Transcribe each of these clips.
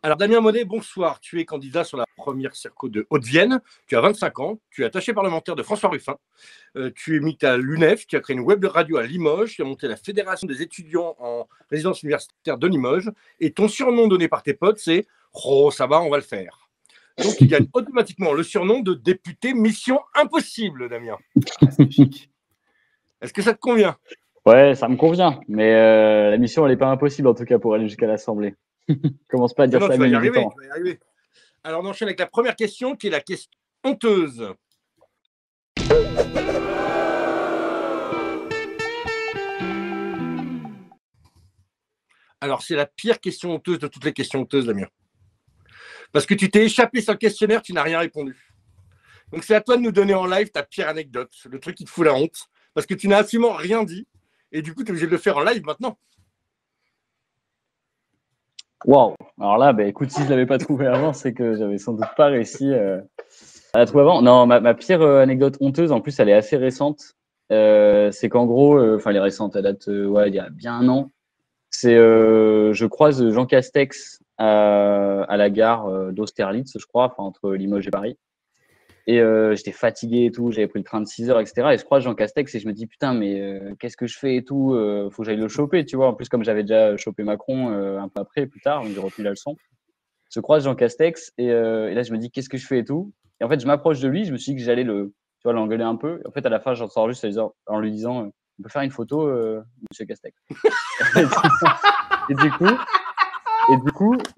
Alors, Damien Monet, bonsoir. Tu es candidat sur la première Circo de Haute-Vienne. Tu as 25 ans. Tu es attaché parlementaire de François Ruffin. Tu es mis à l'UNEF. Tu as créé une web radio à Limoges. Tu as monté la Fédération des étudiants en résidence universitaire de Limoges. Et ton surnom donné par tes potes, c'est « Oh, ça va, on va le faire ». Donc, tu gagnes automatiquement le surnom de député Mission Impossible, Damien. Est-ce que ça te convient? Ouais, ça me convient. Mais la mission, elle n'est pas impossible, en tout cas, pour aller jusqu'à l'Assemblée. Commence pas à dire non, ça à tu vas y mes arriver, militants. tu vas y arriver. Alors, on enchaîne avec la première question, qui est la question honteuse. Alors, c'est la pire question honteuse de toutes les questions honteuses, Damien. Parce que tu t'es échappé sur le questionnaire, tu n'as rien répondu. Donc, c'est à toi de nous donner en live ta pire anecdote, le truc qui te fout la honte, parce que tu n'as absolument rien dit, et du coup, tu es obligé de le faire en live maintenant. Waouh. Alors là, écoute, si je ne l'avais pas trouvé avant, c'est que j'avais sans doute pas réussi à la trouver avant. Non, ma pire anecdote honteuse, en plus, elle est assez récente. C'est qu'en gros, elle est récente, elle date il y a bien un an. C'est je croise Jean Castex à la gare d'Austerlitz, je crois, entre Limoges et Paris. Et j'étais fatigué et tout, j'avais pris le train de 6 heures, etc. Et je croise Jean Castex et je me dis, putain, mais qu'est-ce que je fais et tout, faut que j'aille le choper, tu vois. En plus, comme j'avais déjà chopé Macron un peu après, plus tard, donc j'ai retenu la leçon. Je croise Jean Castex et là, je me dis, qu'est-ce que je fais et tout. Et en fait, je m'approche de lui, je me suis dit que j'allais l'engueuler un peu. Et en fait, à la fin, j'en sors juste en lui disant, on peut faire une photo, monsieur Castex.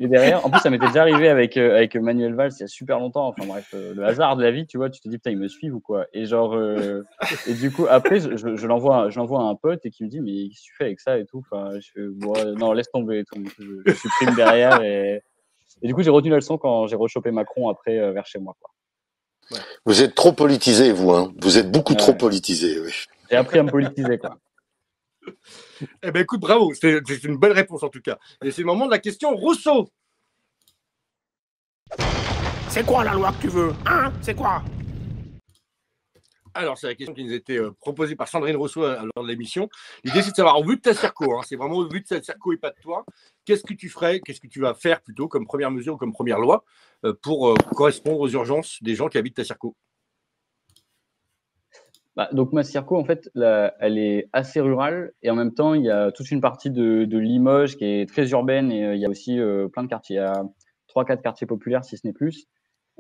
Et derrière, en plus, ça m'était déjà arrivé avec Manuel Valls il y a super longtemps. Enfin bref, le hasard de la vie, tu vois, tu te dis, putain, ils me suivent ou quoi. Et et du coup, après, je l'envoie à un pote et qui me dit, mais qu'est-ce que tu fais avec ça et tout. Enfin, je fais, bon, non, laisse tomber et tout. Je supprime derrière et du coup, j'ai retenu la leçon quand j'ai rechopé Macron après vers chez moi, quoi. Ouais. Vous êtes trop politisé, vous, hein. Vous êtes beaucoup trop politisé, oui. J'ai appris à me politiser, quoi. Eh bien, écoute, bravo. C'est une belle réponse, en tout cas. Et c'est le moment de la question Rousseau. C'est quoi la loi que tu veux? Hein? C'est quoi? Alors, c'est la question qui nous a été proposée par Sandrine Rousseau lors de l'émission. L'idée, c'est de savoir, au vu de ta Circo, c'est vraiment au vu de ta Circo et pas de toi, qu'est-ce que tu ferais, qu'est-ce que tu vas faire plutôt comme première mesure ou comme première loi pour correspondre aux urgences des gens qui habitent ta Circo? Donc ma Circo, en fait, elle est assez rurale et en même temps, il y a toute une partie de Limoges qui est très urbaine et il y a aussi plein de quartiers. Il y a 3-4 quartiers populaires, si ce n'est plus,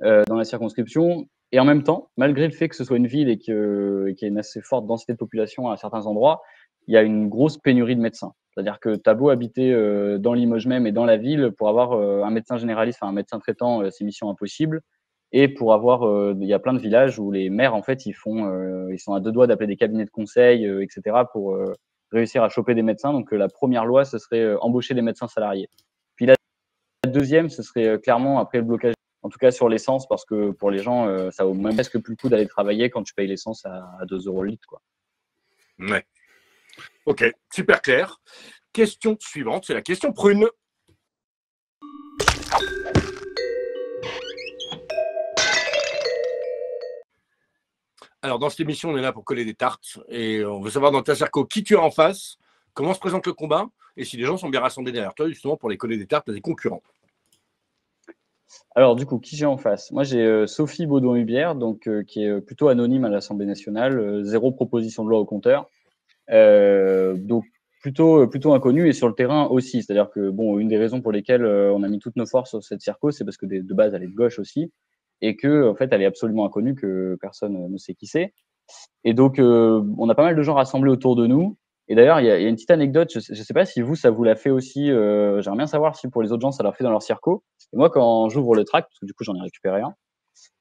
dans la circonscription. Et en même temps, malgré le fait que ce soit une ville et qu'il y ait une assez forte densité de population à certains endroits, il y a une grosse pénurie de médecins. C'est-à-dire que tu as beau habiter dans Limoges même et dans la ville, pour avoir un médecin généraliste, un médecin traitant, c'est mission impossible. Et pour avoir, il y a plein de villages où les maires, en fait, ils sont à deux doigts d'appeler des cabinets de conseil, etc., pour réussir à choper des médecins. Donc, la première loi, ce serait embaucher des médecins salariés. Puis la deuxième, ce serait clairement après le blocage, en tout cas sur l'essence, parce que pour les gens, ça vaut même presque plus le coup d'aller travailler quand tu payes l'essence à 2 € le litre, quoi. Ouais. Ok, super clair. Question suivante, c'est la question prune. Alors, dans cette émission, on est là pour coller des tartes et on veut savoir dans ta Circo qui tu as en face, comment se présente le combat et si les gens sont bien rassemblés derrière toi, justement, pour les coller des tartes à des concurrents. Alors, du coup, qui j'ai en face? Moi, j'ai Sophie Baudouin-Hubière, donc, qui est plutôt anonyme à l'Assemblée nationale, 0 proposition de loi au compteur. Donc, plutôt inconnue et sur le terrain aussi. C'est-à-dire que, bon, une des raisons pour lesquelles on a mis toutes nos forces sur cette Circo, c'est parce que de base, elle est de gauche aussi et que, en fait, elle est absolument inconnue, que personne ne sait qui c'est. Et donc, on a pas mal de gens rassemblés autour de nous. Et d'ailleurs, il y a une petite anecdote, je sais pas si ça vous l'a fait aussi, j'aimerais bien savoir si pour les autres gens, ça leur fait dans leur Circo. Et moi, quand j'ouvre le tract, parce que du coup, j'en ai récupéré un,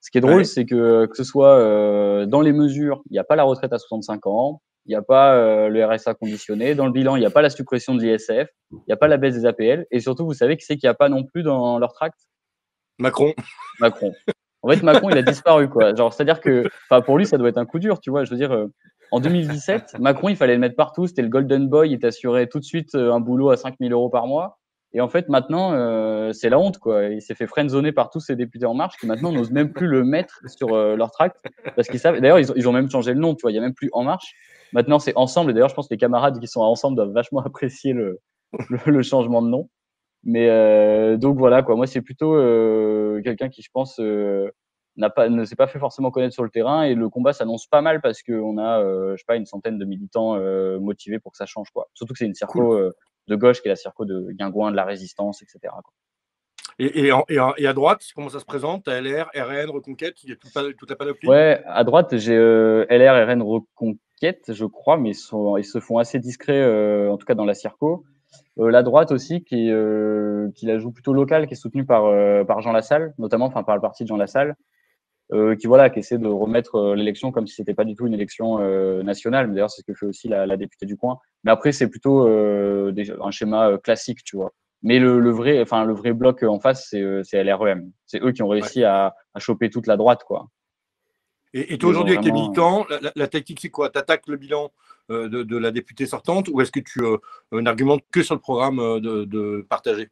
ce qui est drôle, c'est que ce soit dans les mesures, il n'y a pas la retraite à 65 ans, il n'y a pas le RSA conditionné, dans le bilan, il n'y a pas la suppression de l'ISF, il n'y a pas la baisse des APL, et surtout, vous savez qui c'est qu'il n'y a pas non plus dans leur tract? Macron. En fait, Macron, il a disparu, quoi. Genre, c'est-à-dire que, pour lui, ça doit être un coup dur, tu vois. Je veux dire, en 2017, Macron, il fallait le mettre partout. C'était le Golden Boy. Il t'assurait tout de suite un boulot à 5 000 € par mois. Et en fait, maintenant, c'est la honte, quoi. Il s'est fait friendzoner par tous ces députés En Marche qui maintenant n'osent même plus le mettre sur leur tract parce qu'ils savent. D'ailleurs, ils ont même changé le nom, tu vois. Il n'y a même plus En Marche. Maintenant, c'est Ensemble. Et d'ailleurs, je pense que les camarades qui sont à Ensemble doivent vachement apprécier le changement de nom. Mais donc voilà quoi. Moi, c'est plutôt quelqu'un qui, je pense, ne s'est pas fait forcément connaître sur le terrain, et le combat s'annonce pas mal parce qu'on a, je sais pas, une centaine de militants motivés pour que ça change quoi. Surtout que c'est une Cool. circo de gauche qui est la circo de Guingouin, de la Résistance, etc. quoi. Et à droite, comment ça se présente? T'as LR, RN, Reconquête, il y a toute la panoplie? Ouais, à droite, j'ai LR, RN, Reconquête, je crois, mais ils se font assez discrets, en tout cas dans la circo. La droite aussi, qui la joue plutôt locale, qui est soutenue par Jean Lassalle, notamment, enfin par le parti de Jean Lassalle, qui essaie de remettre l'élection comme si c'était pas du tout une élection nationale. Mais d'ailleurs, c'est ce que fait aussi la députée du coin. Mais après, c'est plutôt un schéma classique, tu vois. Mais le vrai bloc en face, c'est LREM. C'est eux qui ont Ouais. réussi à choper toute la droite, quoi. Et toi, Ils ont aujourd'hui, avec tes vraiment. militants, la tactique, c'est quoi? Tu attaques le bilan de la députée sortante, ou est-ce que tu n'argumentes que sur le programme de partager?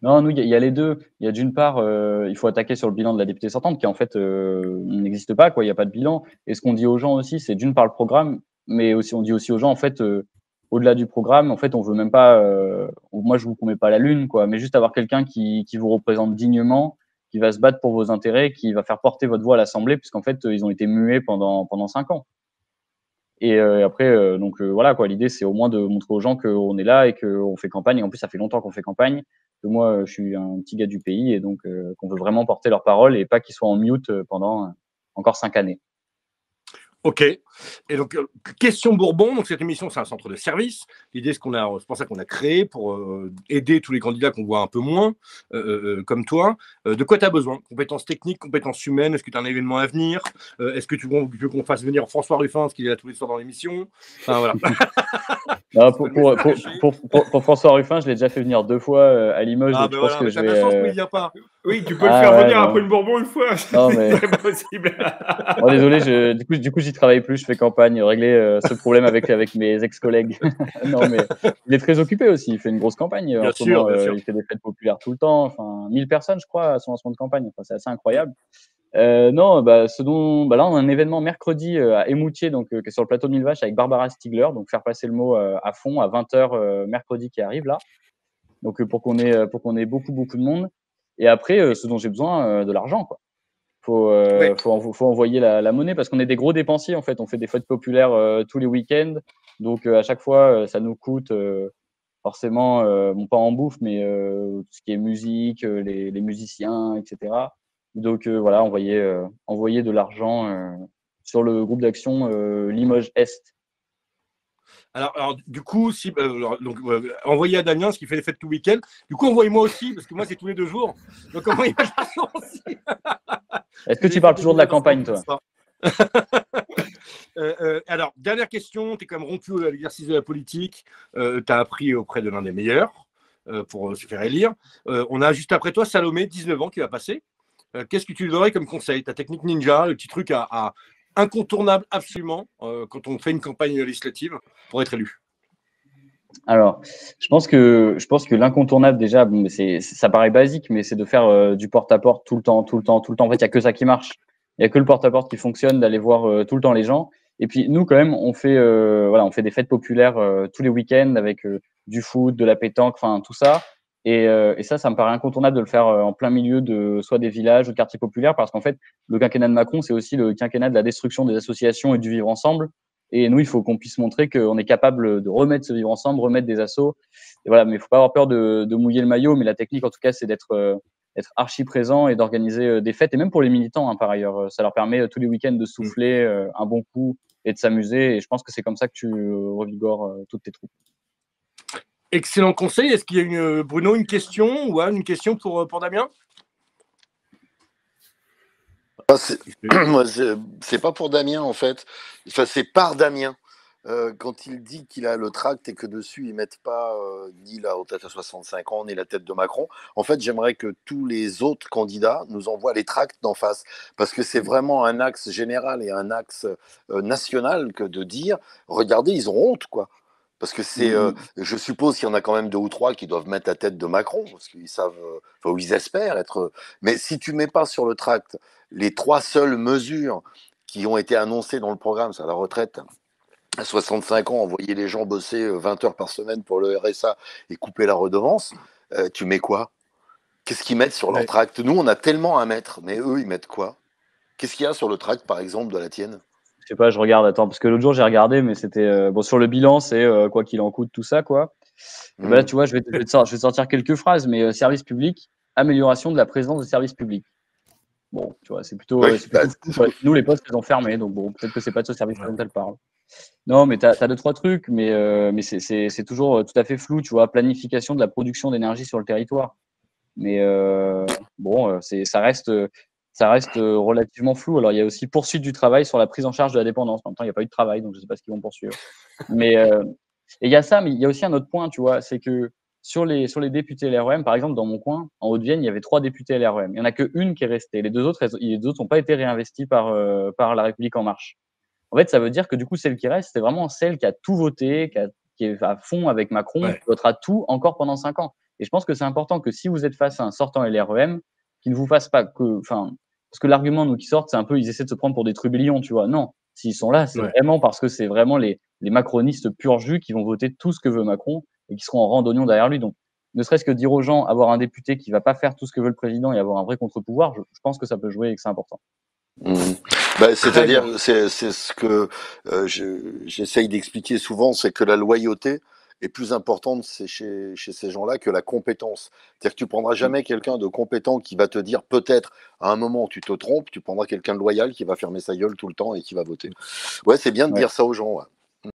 Non, nous, il y a les deux. Il y a d'une part, il faut attaquer sur le bilan de la députée sortante, qui en fait n'existe pas, quoi. Il n'y a pas de bilan. Et ce qu'on dit aux gens aussi, c'est d'une part le programme, mais aussi on dit aussi aux gens, en fait, au-delà du programme, en fait, on veut même pas. Moi, je vous promets pas la lune, quoi, mais juste avoir quelqu'un qui vous représente dignement, qui va se battre pour vos intérêts, qui va faire porter votre voix à l'Assemblée, puisqu'en fait, ils ont été muets pendant 5 ans. Et après, donc voilà quoi. L'idée, c'est au moins de montrer aux gens qu'on est là et qu'on fait campagne. Et en plus, ça fait longtemps qu'on fait campagne. Que moi, je suis un petit gars du pays, et donc qu'on veut vraiment porter leur parole et pas qu'ils soient en mute pendant encore 5 années. Ok. Et donc, question Bourbon. Donc, cette émission, c'est un centre de service. L'idée, c'est pour ça qu'on a créé, pour aider tous les candidats qu'on voit un peu moins, comme toi. De quoi tu as besoin? Compétences techniques, compétences humaines? Est-ce que tu as un événement à venir? Est-ce que tu veux qu'on fasse venir François Ruffin, parce qu'il est là tous les soirs dans l'émission? Enfin, voilà. Non, pour François Ruffin, je l'ai déjà fait venir 2 fois à Limoges, Ah, donc ben je pense voilà, que mais je t'as de la chance, mais vais. il vient pas. Oui, tu peux le faire Ouais, venir après non. une Bourbon une fois. Non, mais. C'est possible. Bon, désolé, du coup, j'y travaille plus, je fais campagne, régler ce problème avec mes ex-collègues. Non, mais il est très occupé aussi, il fait une grosse campagne en Bien ce sûr, moment, bien sûr. il fait des fêtes populaires tout le temps, enfin 1000 personnes, je crois, à son lancement de campagne, enfin, c'est assez incroyable. Non, là, on a un événement mercredi à Émoutier, donc qui est sur le plateau de Mille Vaches avec Barbara Stigler, donc faire passer le mot à fond à 20h mercredi qui arrive là. Donc pour qu'on ait beaucoup de monde. Et après, ce dont j'ai besoin, de l'argent, quoi. Ouais. Faut envoyer la monnaie parce qu'on est des gros dépensiers en fait. On fait des fêtes populaires tous les week-ends, donc à chaque fois ça nous coûte forcément, bon pas en bouffe, mais tout ce qui est musique, les musiciens, etc. Donc voilà, envoyer de l'argent sur le groupe d'action Limoges Est. Alors, du coup, si, envoyez à Damien, ce qui fait les fêtes tout week-end. Du coup, envoyez-moi aussi, parce que moi, c'est tous les 2 jours. Donc, envoyez-moi de l'argent aussi. Est-ce que tu parles toujours de la campagne, toi? Alors, dernière question. Tu es quand même rompu à l'exercice de la politique. Tu as appris auprès de l'un des meilleurs pour se faire élire. On a juste après toi Salomé, 19 ans, qui va passer. Qu'est-ce que tu lui donnerais comme conseil? Ta technique ninja, le petit truc incontournable absolument quand on fait une campagne législative pour être élu? Alors, je pense que l'incontournable déjà, bon, mais ça paraît basique, mais c'est de faire du porte-à-porte tout le temps. En fait, il y a que ça qui marche. Il y a que le porte-à-porte qui fonctionne, d'aller voir tout le temps les gens. Et puis nous, quand même, on fait des fêtes populaires tous les week-ends avec du foot, de la pétanque, enfin tout ça. Et ça me paraît incontournable de le faire en plein milieu de soit des villages ou de quartiers populaires, parce qu'en fait, le quinquennat de Macron, c'est aussi le quinquennat de la destruction des associations et du vivre ensemble. Et nous, il faut qu'on puisse montrer qu'on est capable de remettre ce vivre ensemble, remettre des assos. Et voilà, mais il faut pas avoir peur de mouiller le maillot. Mais la technique, en tout cas, c'est d'être archi présent et d'organiser des fêtes. Et même pour les militants, hein, par ailleurs, ça leur permet tous les week-ends de souffler un bon coup et de s'amuser. Et je pense que c'est comme ça que tu revigores toutes tes troupes. Excellent conseil. Est-ce qu'il y a Bruno, une question ou une question pour Damien? Moi, c'est pas pour Damien en fait. Enfin, c'est par Damien. Quand il dit qu'il a le tract et que dessus ils mettent pas ni la tête à 65 ans ni la tête de Macron, en fait j'aimerais que tous les autres candidats nous envoient les tracts d'en face, parce que c'est vraiment un axe général et un axe national que de dire regardez, ils ont honte quoi. Parce que je suppose qu'il y en a quand même 2 ou 3 qui doivent mettre la tête de Macron, parce qu'ils savent, ou ils espèrent être. Mais si tu mets pas sur le tract les 3 seules mesures qui ont été annoncées dans le programme, c'est la retraite à 65 ans, envoyer les gens bosser 20 heures par semaine pour le RSA et couper la redevance, Tu mets quoi? Qu'est-ce qu'ils mettent sur leur Ouais. tract? Nous, on a tellement à mettre, mais eux, ils mettent quoi? Qu'est-ce qu'il y a sur le tract, par exemple, de la tienne? Je sais pas, je regarde, attends, parce que l'autre jour j'ai regardé, mais c'était bon sur le bilan, c'est quoi qu'il en coûte, tout ça, quoi. Et ben là, Hmm. tu vois, je vais te sortir quelques phrases, mais service public, amélioration de la présence de service public. Bon, tu vois, Oui, c'est plutôt fou, quoi. Nous, les postes, ils ont fermé, donc bon, peut-être que c'est pas de ce service Ouais. dont elle parle. Non, mais tu as 2-3 trucs, mais c'est toujours tout à fait flou, tu vois. Planification de la production d'énergie sur le territoire. Mais bon, ça reste relativement flou. Alors, il y a aussi poursuite du travail sur la prise en charge de la dépendance. En même temps, il n'y a pas eu de travail, donc je ne sais pas ce qu'ils vont poursuivre. Mais et il y a ça, mais il y a aussi un autre point, tu vois, c'est que sur les députés LREM, par exemple, dans mon coin, en Haute-Vienne, il y avait 3 députés LREM. Il y en a qu'une qui est restée. Les deux autres n'ont pas été réinvestis par La République En Marche. En fait, ça veut dire que du coup, celle qui reste, c'est vraiment celle qui a tout voté, qui est à fond avec Macron, Ouais. qui votera tout encore pendant 5 ans. Et je pense que c'est important que si vous êtes face à un sortant LREM, qu'il ne vous fasse pas que, enfin, parce que l'argument nous qui sortent, c'est un peu, ils essaient de se prendre pour des trublions, tu vois. Non, s'ils sont là, c'est Ouais. vraiment parce que c'est vraiment les macronistes pur jus qui vont voter tout ce que veut Macron et qui seront en randonnion derrière lui. Donc, ne serait-ce que dire aux gens, avoir un député qui va pas faire tout ce que veut le président et avoir un vrai contre-pouvoir, je pense que ça peut jouer et que c'est important. Mhm. Bah, Très bien. c'est-à-dire, c'est ce que j'essaye d'expliquer souvent, c'est que la loyauté est plus importante chez ces gens-là que la compétence. C'est-à-dire que tu prendras jamais quelqu'un de compétent qui va te dire peut-être à un moment où tu te trompes, tu prendras quelqu'un de loyal qui va fermer sa gueule tout le temps et qui va voter. Ouais, c'est bien de Ouais. dire ça aux gens. Ouais.